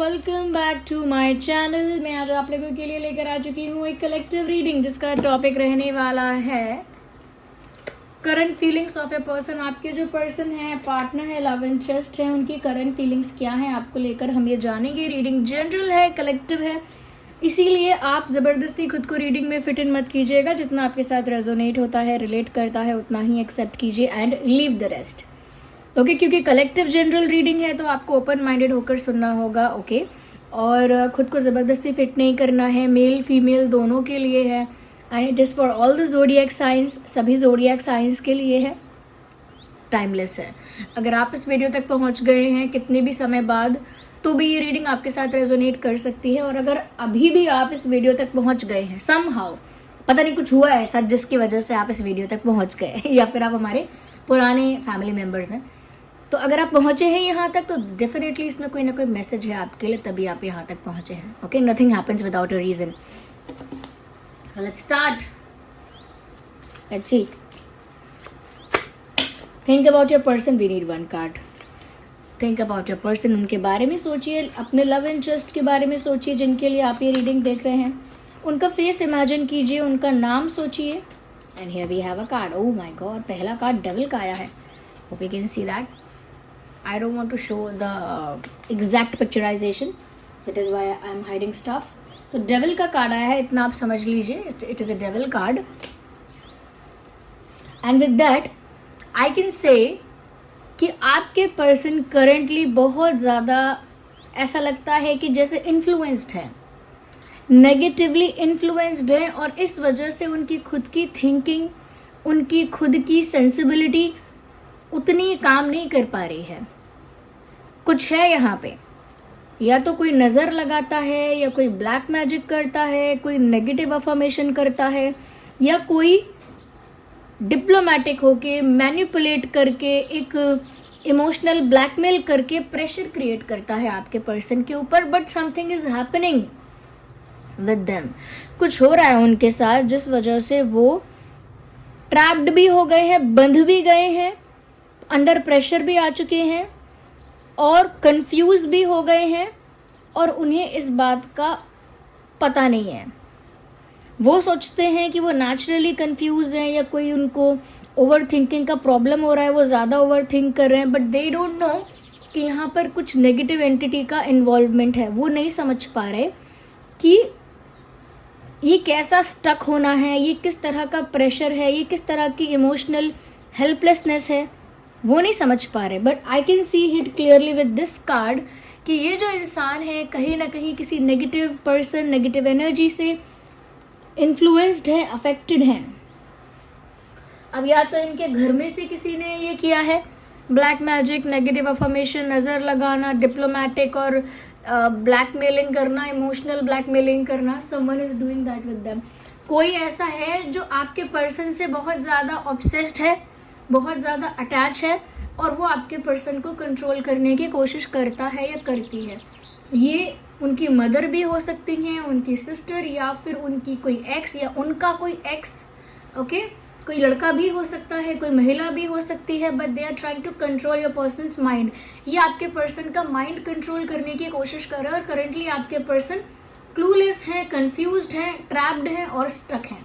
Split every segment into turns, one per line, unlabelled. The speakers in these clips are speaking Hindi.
Welcome back to my channel. मैं आज आप लोगों के लिए लेकर आ चुकी हूँ एक कलेक्टिव रीडिंग जिसका टॉपिक रहने वाला है current feelings of a person. आपके जो पर्सन है, पार्टनर है, लव इंटरेस्ट है, उनकी करंट फीलिंग्स क्या है आपको लेकर हम ये जानेंगे। रीडिंग जनरल है, कलेक्टिव है, इसीलिए आप ज़बरदस्ती खुद को रीडिंग में फिट इन मत कीजिएगा। जितना आपके साथ रेजोनेट होता है, रिलेट करता है, उतना ही एक्सेप्ट कीजिए and leave the rest. Okay, क्योंकि कलेक्टिव जनरल रीडिंग है तो आपको ओपन माइंडेड होकर सुनना होगा। ओके, और खुद को ज़बरदस्ती फिट नहीं करना है। मेल फीमेल दोनों के लिए है and it is for all the zodiac science, सभी ज़ोडिएक साइंस के लिए है। टाइमलेस है। अगर आप इस वीडियो तक पहुंच गए हैं कितने भी समय बाद, तो भी ये रीडिंग आपके साथ रेजोनेट कर सकती है। और अगर अभी भी आप इस वीडियो तक पहुंच गए हैं, समहाउ पता नहीं कुछ हुआ है ऐसा जिसकी वजह से आप इस वीडियो तक पहुंच गए या फिर आप हमारे पुराने फैमिली मेम्बर्स हैं, तो अगर आप पहुंचे हैं यहाँ तक तो डेफिनेटली इसमें कोई ना कोई मैसेज है आपके लिए, तभी आप यहाँ तक पहुंचे हैं। Okay, nothing happens without a reason. Let's start. Let's see. Think about your person. We need one card. Think about your person. उनके बारे में सोचिए, अपने लव इंटरेस्ट के बारे में सोचिए जिनके लिए आप ये रीडिंग देख रहे हैं। उनका फेस इमेजिन कीजिए, उनका नाम सोचिए। And here we have a card. Oh my god, पहला कार्ड डेविल का आया है। Hope you can see that. I don't want to show the exact picturization, that is why I am hiding stuff. तो डेविल का कार्ड आया है, इतना आप समझ लीजिए। It is a devil card and with that I can say कि आपके पर्सन करेंटली बहुत ज़्यादा ऐसा लगता है कि जैसे इन्फ्लुएंस्ड है, नेगेटिवली इन्फ्लुएंस्ड है, और इस वजह से उनकी खुद की थिंकिंग, उनकी खुद की सेंसिबिलिटी उतनी काम नहीं कर पा रही है। कुछ है यहाँ पे, या तो कोई नज़र लगाता है, या कोई ब्लैक मैजिक करता है, कोई नेगेटिव अफर्मेशन करता है, या कोई डिप्लोमेटिक होके मैनिपुलेट करके एक इमोशनल ब्लैकमेल करके प्रेशर क्रिएट करता है आपके पर्सन के ऊपर। But something is happening with them. कुछ हो रहा है उनके साथ जिस वजह से वो ट्रैप्ड भी हो गए हैं, बंध भी गए हैं, अंडर प्रेशर भी आ चुके हैं और कंफ्यूज भी हो गए हैं, और उन्हें इस बात का पता नहीं है। वो सोचते हैं कि वो नेचुरली कंफ्यूज हैं या कोई उनको ओवर थिंकिंग का प्रॉब्लम हो रहा है, वो ज़्यादा ओवर थिंक कर रहे हैं, बट दे डोंट नो कि यहाँ पर कुछ नेगेटिव एंटिटी का इन्वॉल्वमेंट है। वो नहीं समझ पा रहे कि ये कैसा स्टक होना है, ये किस तरह का प्रेशर है, ये किस तरह की इमोशनल हेल्पलेसनेस है, वो नहीं समझ पा रहे। But I can see it clearly with this card कि ये जो इंसान है कहीं ना कहीं किसी नेगेटिव पर्सन, नेगेटिव एनर्जी से इन्फ्लुएंस्ड है, अफेक्टेड है। अब या तो इनके घर में से किसी ने ये किया है, ब्लैक मैजिक, नेगेटिव अफर्मेशन, नज़र लगाना, डिप्लोमेटिक और ब्लैकमेलिंग करना, इमोशनल ब्लैकमेलिंग करना। Someone is doing that with them. कोई ऐसा है जो आपके पर्सन से बहुत ज़्यादा ऑब्सेस्ड है, बहुत ज़्यादा अटैच है, और वो आपके पर्सन को कंट्रोल करने की कोशिश करता है या करती है। ये उनकी मदर भी हो सकती हैं, उनकी सिस्टर, या फिर उनकी कोई एक्स, या उनका कोई एक्स। ओके, कोई लड़का भी हो सकता है, कोई महिला भी हो सकती है, but they are trying to control your person's mind. ये आपके पर्सन का माइंड कंट्रोल करने की कोशिश कर रहे हैं, और करेंटली आपके पर्सन क्लूलेस हैं, कंफ्यूज्ड हैं, ट्रैप्ड हैं और स्टक हैं।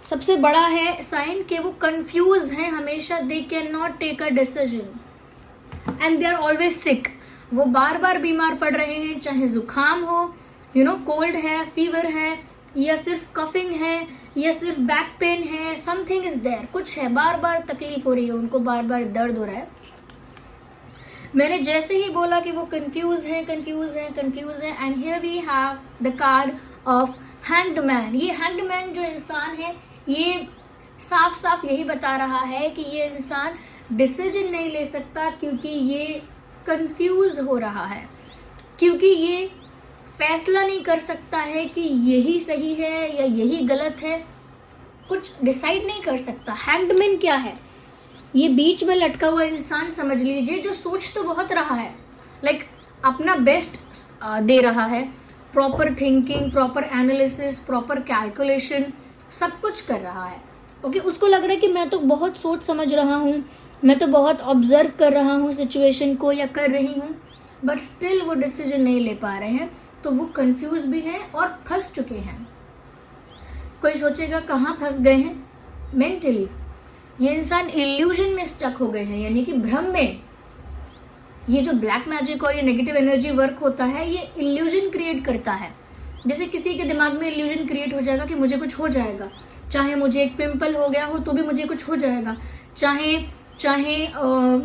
सबसे बड़ा है साइन कि वो कंफ्यूज हैं हमेशा। They can not take a decision and they are always sick. वो बार बार बीमार पड़ रहे हैं, चाहे जुकाम हो, कोल्ड है, फीवर है, या सिर्फ कफिंग है, या सिर्फ बैक पेन है, समथिंग इज देयर। कुछ है, बार बार तकलीफ हो रही है उनको, बार बार दर्द हो रहा है। मैंने जैसे ही बोला कि वो कंफ्यूज हैं, and here we have the card of hanged man. ये हैंग्ड मैन जो इंसान है, ये साफ साफ यही बता रहा है कि ये इंसान डिसीजन नहीं ले सकता, क्योंकि ये कंफ्यूज हो रहा है, क्योंकि ये फैसला नहीं कर सकता है कि यही सही है या यही गलत है। कुछ डिसाइड नहीं कर सकता। हैंग्ड मैन क्या है? ये बीच में लटका हुआ इंसान समझ लीजिए, जो सोच तो बहुत रहा है, लाइक अपना बेस्ट दे रहा है, proper thinking, proper analysis, proper calculation, सब कुछ कर रहा है। ओके, उसको लग रहा है कि मैं तो बहुत सोच समझ रहा हूँ, मैं तो बहुत ऑब्जर्व कर रहा हूँ सिचुएशन को, या कर रही हूँ, बट स्टिल वो डिसीजन नहीं ले पा रहे हैं, तो वो कंफ्यूज भी हैं और फंस चुके हैं। कोई सोचेगा कहाँ फंस गए हैं? मेंटली। ये इंसान इल्यूजन में स्टक हो गए हैं, यानी कि भ्रम में। ये जो ब्लैक मैजिक और ये नेगेटिव एनर्जी वर्क होता है, ये इल्यूजन क्रिएट करता है। जैसे किसी के दिमाग में इल्यूजन क्रिएट हो जाएगा कि मुझे कुछ हो जाएगा, चाहे मुझे एक पिंपल हो गया हो तो भी मुझे कुछ हो जाएगा, चाहे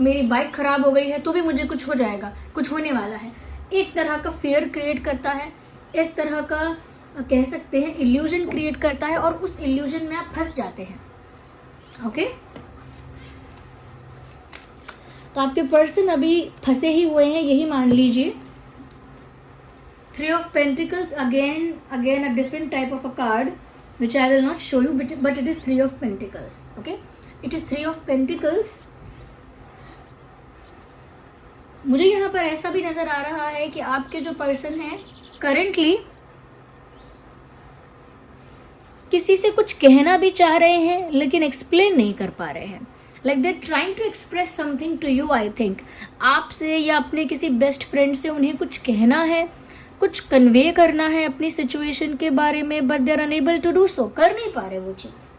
मेरी बाइक खराब हो गई है तो भी मुझे कुछ हो जाएगा, कुछ होने वाला है। एक तरह का फियर क्रिएट करता है, एक तरह का कह सकते हैं इल्यूजन क्रिएट करता है, और उस इल्यूजन में आप फंस जाते हैं। ओके, तो आपके पर्सन अभी फंसे ही हुए हैं, यही मान लीजिए। 3 of Pentacles, again a different type of a card which I will not show you, but it is 3 of Pentacles. Okay, it is 3 of Pentacles. मुझे यहाँ पर ऐसा भी नजर आ रहा है कि आपके जो पर्सन हैं करंटली किसी से कुछ कहना भी चाह रहे हैं लेकिन एक्सप्लेन नहीं कर पा रहे हैं। Like they trying to express something to you. I think आपसे या अपने किसी बेस्ट फ्रेंड से उन्हें कुछ कहना है, कुछ कन्वे करना है अपनी सिचुएशन के बारे में, but they are unable to do so, कर नहीं पा रहे वो चीज।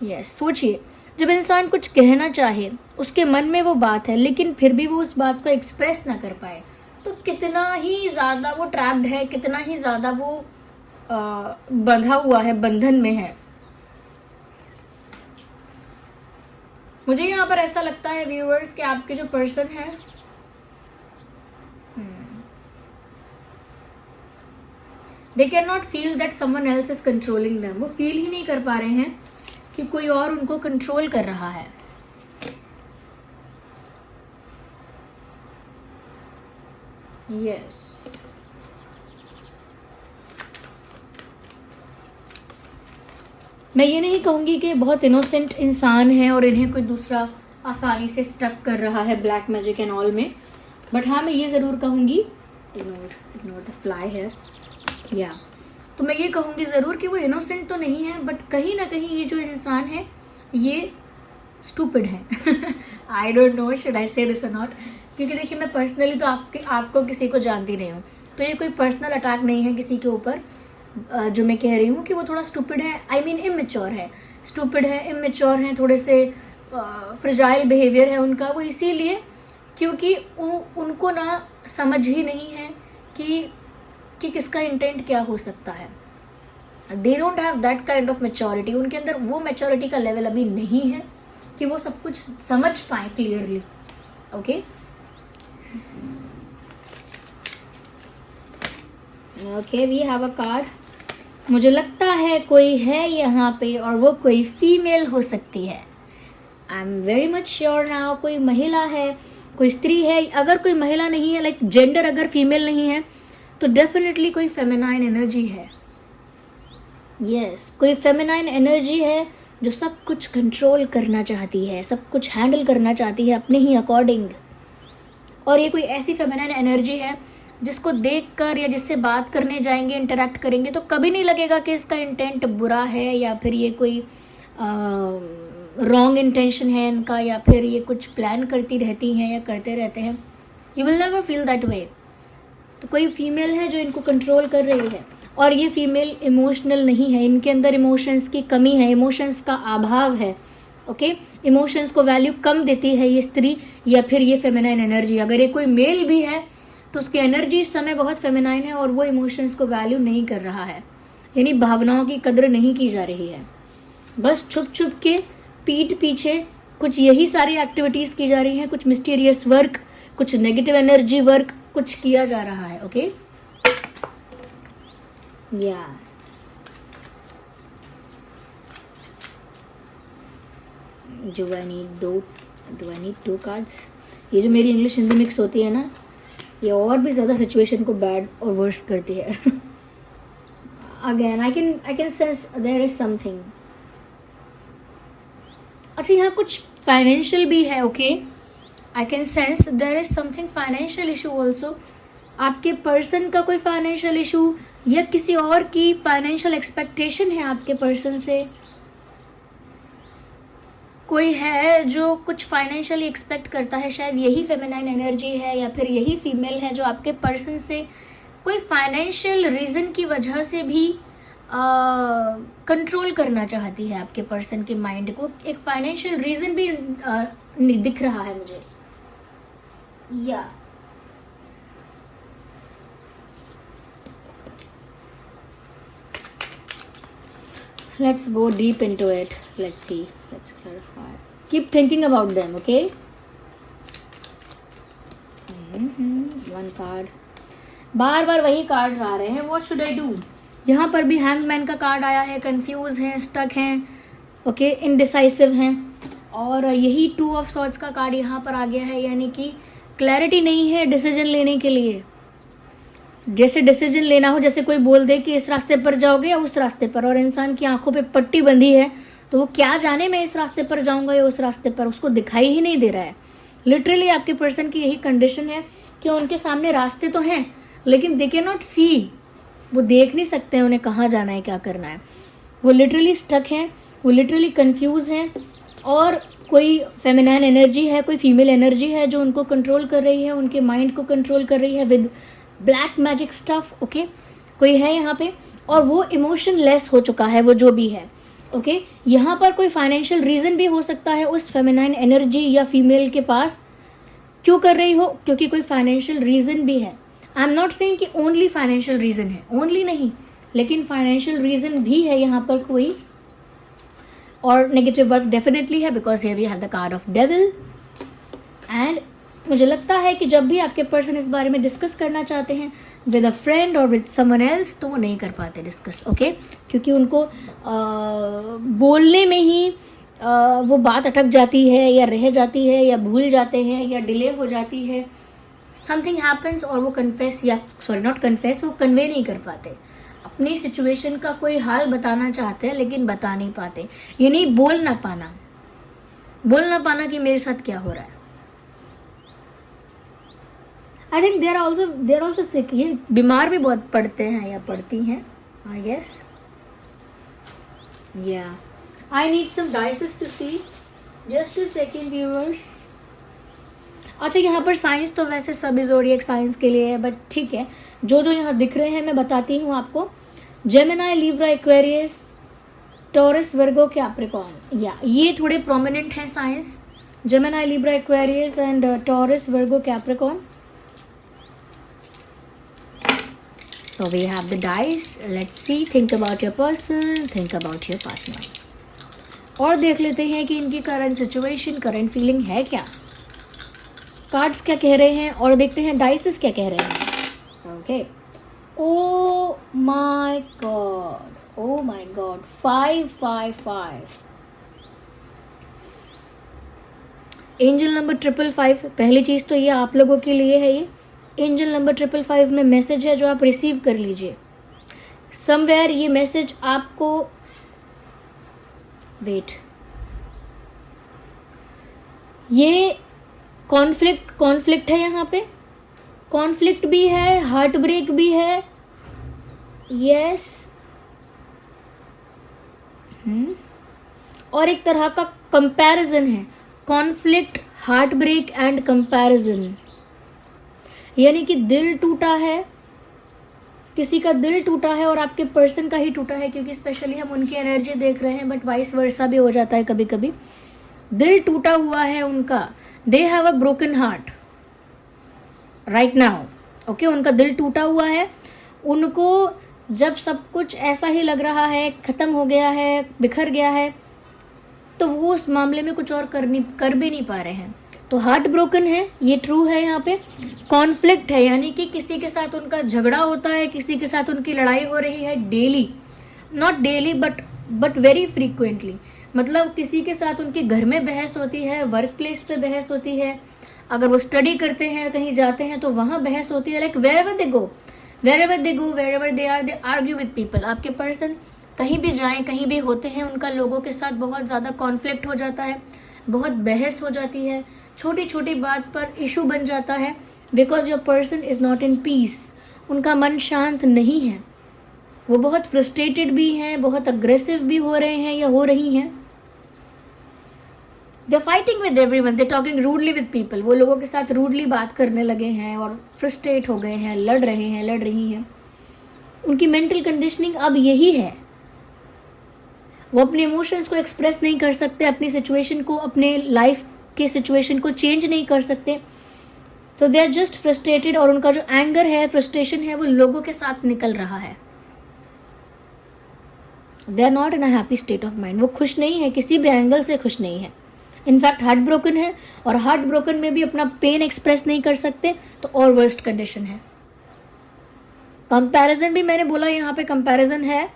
यस, सोचिए, जब इंसान कुछ कहना चाहे, उसके मन में वो बात है लेकिन फिर भी वो उस बात को एक्सप्रेस ना कर पाए, तो कितना ही ज्यादा वो ट्रैप्ड है, कितना ही ज्यादा वो बंधा हुआ है, बंधन में है। मुझे यहाँ पर ऐसा लगता है व्यूअर्स कि आपके जो पर्सन है दे can not feel that someone else is controlling them. वो फील ही नहीं कर पा रहे हैं कि कोई और उनको कंट्रोल कर रहा है। यस, मैं ये नहीं कहूंगी कि बहुत इनोसेंट इंसान है और इन्हें कोई दूसरा आसानी से स्टक कर रहा है ब्लैक मैजिक एंड ऑल में, बट हाँ मैं ये ज़रूर कहूँगी, इग्नोर द फ्लाई है या, तो मैं ये कहूँगी ज़रूर कि वो इनोसेंट तो नहीं है, बट कहीं ना कहीं ये जो इंसान है ये स्टूपिड है। I don't know should I से दिस और नॉट, क्योंकि देखिए मैं पर्सनली तो आपको किसी को जानती नहीं हूँ, तो ये कोई पर्सनल अटैक नहीं है किसी के ऊपर। जो मैं कह रही हूँ कि वो थोड़ा स्टूपिड है, आई मीन इमेच्योर है, स्टूपिड है, इमेच्योर है, थोड़े से फ्रेजाइल बिहेवियर है उनका। वो इसीलिए क्योंकि उनको ना समझ ही नहीं है कि किसका इंटेंट क्या हो सकता है। They don't have that kind of maturity. उनके अंदर वो मैच्योरिटी का लेवल अभी नहीं है कि वो सब कुछ समझ पाए clearly. Okay, okay, we have a card. मुझे लगता है कोई है यहाँ पे और वो कोई फीमेल हो सकती है। I am very much sure now कोई महिला है, कोई स्त्री है। अगर कोई महिला नहीं है, लाइक जेंडर अगर फीमेल नहीं है, तो डेफिनेटली कोई फेमिनाइन एनर्जी है। यस, कोई फेमिनाइन एनर्जी है जो सब कुछ कंट्रोल करना चाहती है, सब कुछ हैंडल करना चाहती है अपने ही अकॉर्डिंग। और ये कोई ऐसी फेमिनाइन एनर्जी है जिसको देखकर या जिससे बात करने जाएंगे, इंटरेक्ट करेंगे, तो कभी नहीं लगेगा कि इसका इंटेंट बुरा है या फिर ये कोई रॉन्ग इंटेंशन है इनका, या फिर ये कुछ प्लान करती रहती हैं या करते रहते हैं। You will never feel that way. तो कोई फीमेल है जो इनको कंट्रोल कर रही है, और ये फीमेल इमोशनल नहीं है, इनके अंदर इमोशंस की कमी है, इमोशंस का अभाव है। ओके, इमोशंस को वैल्यू कम देती है ये स्त्री या फिर ये फेमिनाइन एनर्जी। अगर ये कोई मेल भी है तो उसकी एनर्जी इस समय बहुत फेमिनाइन है और वो इमोशंस को वैल्यू नहीं कर रहा है, यानी भावनाओं की कदर नहीं की जा रही है। बस छुप छुप के पीठ पीछे कुछ यही सारी एक्टिविटीज की जा रही हैं, कुछ मिस्टीरियस वर्क, कुछ नेगेटिव एनर्जी वर्क कुछ किया जा रहा है। ओके, या do I need to cards. ये जो मेरी इंग्लिश हिंदी मिक्स होती है ना, ये और भी ज़्यादा सिचुएशन को बैड और वर्स करती है। Again I can sense there is something. अच्छा, यहाँ कुछ फाइनेंशियल भी है। Okay, I can sense there is something financial issue also. आपके पर्सन का कोई फाइनेंशियल इशू या किसी और की फाइनेंशियल एक्सपेक्टेशन है आपके पर्सन से। कोई है जो कुछ फाइनेंशियली एक्सपेक्ट करता है, शायद यही फेमिनाइन एनर्जी है या फिर यही फीमेल है जो आपके पर्सन से कोई फाइनेंशियल रीज़न की वजह से भी कंट्रोल करना चाहती है आपके पर्सन के माइंड को। एक फाइनेंशियल रीज़न भी दिख रहा है मुझे, या let's go deep into it. Let's see, let's clarify. Keep thinking about them, okay? One card. बार बार वही कार्ड्स आ रहे हैं। What should I do? यहाँ पर भी हैंगमैन का कार्ड आया है, कंफ्यूज हैं, स्टक हैं, ओके, इनडिसाइसिव हैं। और यही टू ऑफ सॉर्ड्स का कार्ड यहाँ पर आ गया है, यानी कि क्लैरिटी नहीं है डिसीजन लेने के लिए। जैसे डिसीजन लेना हो, जैसे कोई बोल दे कि इस रास्ते पर जाओगे या उस रास्ते पर, और इंसान की आंखों पे पट्टी बंधी है, तो वो क्या जाने मैं इस रास्ते पर जाऊंगा या उस रास्ते पर, उसको दिखाई ही नहीं दे रहा है। लिटरली आपके पर्सन की यही कंडीशन है कि उनके सामने रास्ते तो हैं लेकिन दे कैन नॉट सी, वो देख नहीं सकते हैं उन्हें कहाँ जाना है, क्या करना है। वो लिटरली स्टक हैं, वो लिटरली कंफ्यूज हैं, और कोई फेमिनाइन एनर्जी है, कोई फीमेल एनर्जी है जो उनको कंट्रोल कर रही है, उनके माइंड को कंट्रोल कर रही है with black magic stuff, okay. कोई है यहाँ पे और वो इमोशनलेस हो चुका है, वो जो भी है, ओके। यहाँ पर कोई फाइनेंशियल रीज़न भी हो सकता है उस फेमिनाइन एनर्जी या फीमेल के पास क्यों कर रही हो, क्योंकि कोई फाइनेंशियल रीज़न भी है। आई एम नॉट सेइंग कि ओनली फाइनेंशियल रीज़न है, ओनली नहीं, लेकिन फाइनेंशियल रीज़न भी है यहाँ पर कोई। और नेगेटिव वर्क डेफिनेटली है, because here we have the card of devil. And मुझे लगता है कि जब भी आपके पर्सन इस बारे में डिस्कस करना चाहते हैं विद अ फ्रेंड और विद समवन एल्स, तो वो नहीं कर पाते डिस्कस, ओके, क्योंकि उनको बोलने में ही वो बात अटक जाती है या रह जाती है या भूल जाते हैं या डिले हो जाती है, समथिंग हैपन्स, और वो कन्फेस या सॉरी नॉट कन्फेस, वो कन्वे नहीं कर पाते। अपनी सिचुएशन का कोई हाल बताना चाहते हैं लेकिन बता नहीं पाते, ये नहीं बोल ना पाना कि मेरे साथ क्या हो रहा है। आई थिंक देर ऑल्सो सिक, ये बीमार भी बहुत पड़ते हैं या पड़ती हैं, आई गेस। या I need some dices to see, just a second viewers. अच्छा, यहाँ पर साइंस तो वैसे सभी ज़ोडिएक साइंस के लिए है, बट ठीक है, जो जो यहाँ दिख रहे हैं मैं बताती हूँ आपको। जेमिनी, लिब्रा, एक्वेरियस, टॉरस, वर्गो, कैप्रिकॉर्न, या ये थोड़े प्रोमिनेंट हैं science. Gemini, Libra, Aquarius and taurus, Virgo, Capricorn. So we have the dice. Let's see. Think about your person. Think about your partner. और देख लेते हैं कि इनकी करंट सिचुएशन, करंट फीलिंग है क्या, कार्ड्स क्या कह रहे हैं, और देखते हैं डाइसेस क्या कह रहे हैं। Okay, oh my God, 555, angel number 555। पहली चीज़ तो ये आप लोगों के लिए है, ये एंजल नंबर 555 में मैसेज है जो आप रिसीव कर लीजिए। समवेयर ये मैसेज आपको, वेट, ये कॉन्फ्लिक्ट है, यहाँ पे कॉन्फ्लिक्ट भी है, हार्ट ब्रेक भी है, यस, और एक तरह का कंपैरिजन है, conflict, heartbreak and comparison, यानी कि दिल टूटा है, किसी का दिल टूटा है और आपके पर्सन का ही टूटा है, क्योंकि स्पेशली हम उनकी एनर्जी देख रहे हैं, बट वाइस वर्सा भी हो जाता है कभी कभी। दिल टूटा हुआ है उनका, they have a broken heart right now, okay, उनका दिल टूटा हुआ है। उनको जब सब कुछ ऐसा ही लग रहा है, ख़त्म हो गया है, बिखर गया है, तो वो उस मामले में कुछ और कर भी नहीं पा रहे हैं। तो हार्ट ब्रोकन है, ये ट्रू है। यहाँ पे कॉन्फ्लिक्ट है, यानी कि किसी के साथ उनका झगड़ा होता है, किसी के साथ उनकी लड़ाई हो रही है daily, not daily but very frequently. मतलब किसी के साथ उनके घर में बहस होती है, वर्क प्लेस पे बहस होती है, अगर वो स्टडी करते हैं, कहीं जाते हैं तो वहाँ बहस होती है। Like wherever they go, wherever they argue with people. आपके पर्सन कहीं भी जाएं, कहीं भी होते हैं, उनका लोगों के साथ बहुत ज़्यादा कॉन्फ्लिक्ट हो जाता है, बहुत बहस हो जाती है, छोटी छोटी बात पर इशू बन जाता है, because your person is not in peace. उनका मन शांत नहीं है, वो बहुत फ्रस्ट्रेटेड भी हैं, बहुत अग्रेसिव भी हो रहे हैं या हो रही हैं। They fighting with everyone, they talking rudely with people, वो लोगों के साथ रूडली बात करने लगे हैं और फ्रस्ट्रेट हो गए हैं, लड़ रहे हैं, लड़ रही हैं। उनकी मेंटल कंडीशनिंग अब यही है, वो अपने इमोशंस को एक्सप्रेस नहीं कर सकते, अपनी सिचुएशन को, अपने लाइफ के सिचुएशन को चेंज नहीं कर सकते, तो दे आर जस्ट फ्रस्ट्रेटेड, और उनका जो एंगर है, फ्रस्ट्रेशन है, वो लोगों के साथ निकल रहा है। They are not in a happy state of mind, वो खुश नहीं है, किसी भी एंगल से खुश नहीं है, इनफैक्ट हार्ट ब्रोकन है, और हार्ट ब्रोकन में भी अपना पेन एक्सप्रेस नहीं कर सकते, तो और वर्स्ट कंडीशन है। कंपैरिजन भी मैंने बोला यहाँ पे कंपैरिजन है,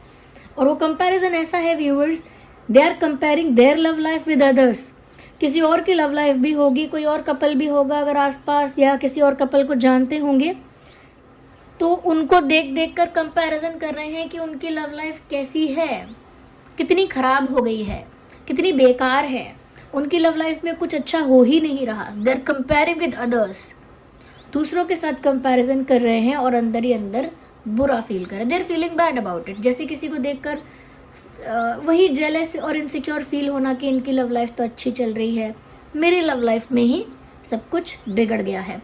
और वो कंपैरिजन ऐसा है viewers, they are comparing their love life with others. किसी और की लव लाइफ भी होगी, कोई और कपल भी होगा अगर आसपास, या किसी और कपल को जानते होंगे, तो उनको देख देख कर कंपैरिजन कर रहे हैं कि उनकी लव लाइफ कैसी है, कितनी खराब हो गई है, कितनी बेकार है, उनकी लव लाइफ में कुछ अच्छा हो ही नहीं रहा। They are comparing with others, दूसरों के साथ कंपैरिजन कर रहे हैं और अंदर ही अंदर बुरा फील कर रहे हैं। They are feeling bad about it, जैसे किसी को देखकर वही जेलस और इनसिक्योर फील होना कि इनकी लव लाइफ तो अच्छी चल रही है, मेरी लव लाइफ में ही सब कुछ बिगड़ गया है।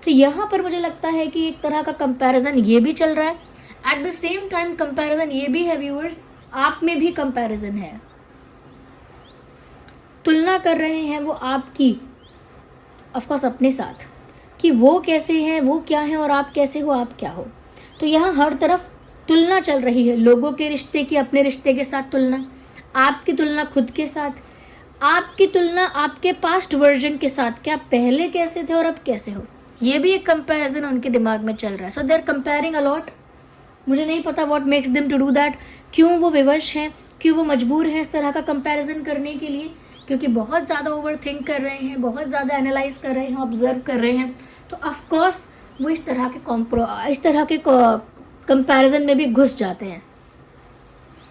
तो यहाँ पर मुझे लगता है कि एक तरह का कंपैरिजन ये भी चल रहा है, at the same time comparison ये भी है व्यूअर्स, आप में भी कंपैरिजन है, तुलना कर रहे हैं वो आपकी ऑफकोर्स अपने साथ, कि वो कैसे हैं, वो क्या है, और आप कैसे हो, आप क्या हो। तो यहाँ हर तरफ तुलना चल रही है, लोगों के रिश्ते की अपने रिश्ते के साथ तुलना, आपकी तुलना खुद के साथ, आपकी तुलना आपके पास्ट वर्जन के साथ, क्या पहले कैसे थे और अब कैसे हो, ये भी एक कंपैरिजन उनके दिमाग में चल रहा है। So they are comparing a lot. मुझे नहीं पता what makes them to do that, क्यों वो विवश हैं, क्यों वो मजबूर हैं इस तरह का कंपैरिजन करने के लिए, क्योंकि बहुत ज़्यादा ओवर थिंक कर रहे हैं, बहुत ज़्यादा एनालाइज कर रहे हैं, ऑब्जर्व कर रहे हैं, तो ऑफकोर्स वो इस तरह के कंपैरिजन में भी घुस जाते हैं।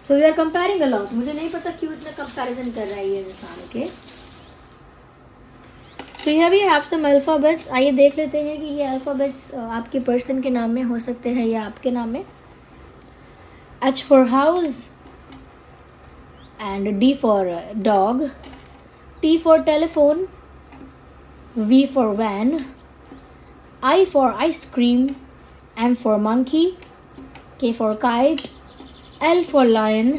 So we are comparing a lot. मुझे नहीं पता क्यों इतना कंपैरिजन कर रहा है ये इंसान। ओके, तो यहाँ भी हैव सम अल्फाबेट्स। आइए देख लेते हैं कि ये अल्फाबेट्स आपके पर्सन के नाम में हो सकते हैं या आपके नाम में। H for house and D for dog, T for telephone, V for van, I for ice cream, M for monkey, K for kite, L for lion,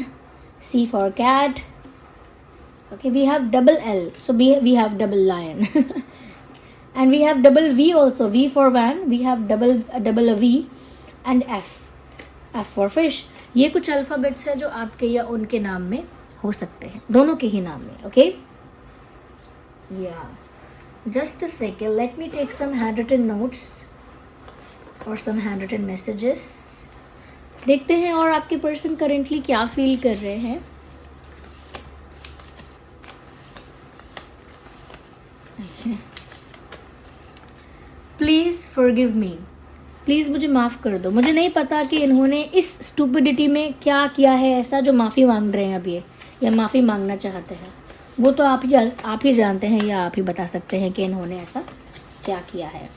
C for cat. Okay, we have double L, so we have double lion. And we have double V also. V for van, we have double V, and F for fish. ये कुछ अल्फ़ाबेट्स है जो आपके या उनके नाम में हो सकते हैं, दोनों के ही नाम में। Okay, yeah just a second, let me take some handwritten notes और सम हैंड रिटन मैसेजेस। देखते हैं और आपके पर्सन करेंटली क्या फील कर रहे हैं। प्लीज़ फॉरगिव मी, प्लीज़ मुझे माफ़ कर दो। मुझे नहीं पता कि इन्होंने इस स्टूपिडिटी में क्या किया है ऐसा जो माफ़ी मांग रहे हैं अब ये, या माफ़ी मांगना चाहते हैं, वो तो आप ही जानते हैं या आप ही बता सकते हैं कि इन्होंने ऐसा क्या किया है।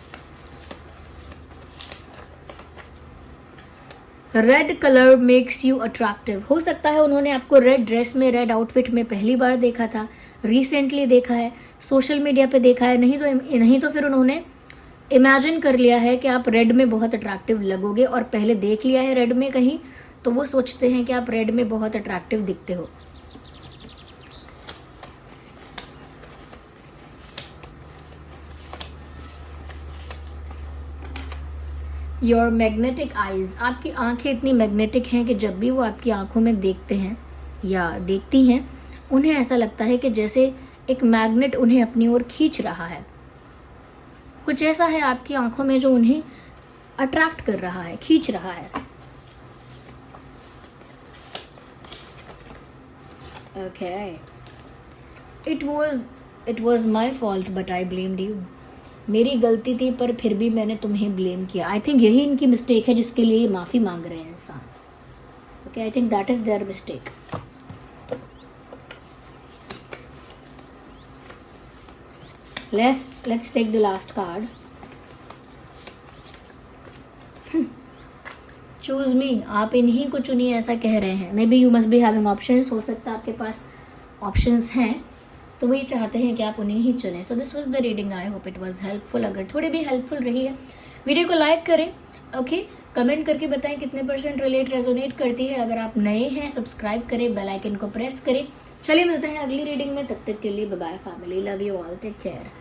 Red colour makes you attractive. हो सकता है उन्होंने आपको रेड ड्रेस में, रेड आउटफिट में पहली बार देखा था, रिसेंटली देखा है, सोशल मीडिया पे देखा है, नहीं तो फिर उन्होंने इमेजिन कर लिया है कि आप रेड में बहुत अट्रैक्टिव लगोगे, और पहले देख लिया है रेड में कहीं, तो वो सोचते हैं कि आप रेड में बहुत अट्रैक्टिव दिखते हो। योर मैग्नेटिक आइज, आपकी आंखें इतनी मैग्नेटिक हैं कि जब भी वो आपकी आंखों में देखते हैं या देखती हैं, उन्हें ऐसा लगता है कि जैसे एक मैग्नेट उन्हें अपनी ओर खींच रहा है। कुछ ऐसा है आपकी आंखों में जो उन्हें अट्रैक्ट कर रहा है, खींच रहा है। Okay, it was my fault but I blamed you. मेरी गलती थी पर फिर भी मैंने तुम्हें ब्लेम किया। आई थिंक यही इनकी मिस्टेक है जिसके लिए ये माफ़ी मांग रहे हैं इंसान। Okay, I think that is their mistake. Let's take the last card. Choose me. आप इन्हीं को चुनिए ऐसा कह रहे हैं। Maybe you must be having options. हो सकता है आपके पास options हैं, तो वही चाहते हैं कि आप उन्हें ही चुनें. So this was the reading. I hope it was helpful. अगर थोड़ी भी हेल्पफुल रही है, वीडियो को लाइक करें. ओके, कमेंट करके बताएं कितने % रिलेट रेजोनेट करती है. अगर आप नए हैं, सब्सक्राइब करें, बेल आइकन को प्रेस करें. चलिए मिलते हैं अगली रीडिंग में. तब तक के लिए bye bye family. Love you all. Take care.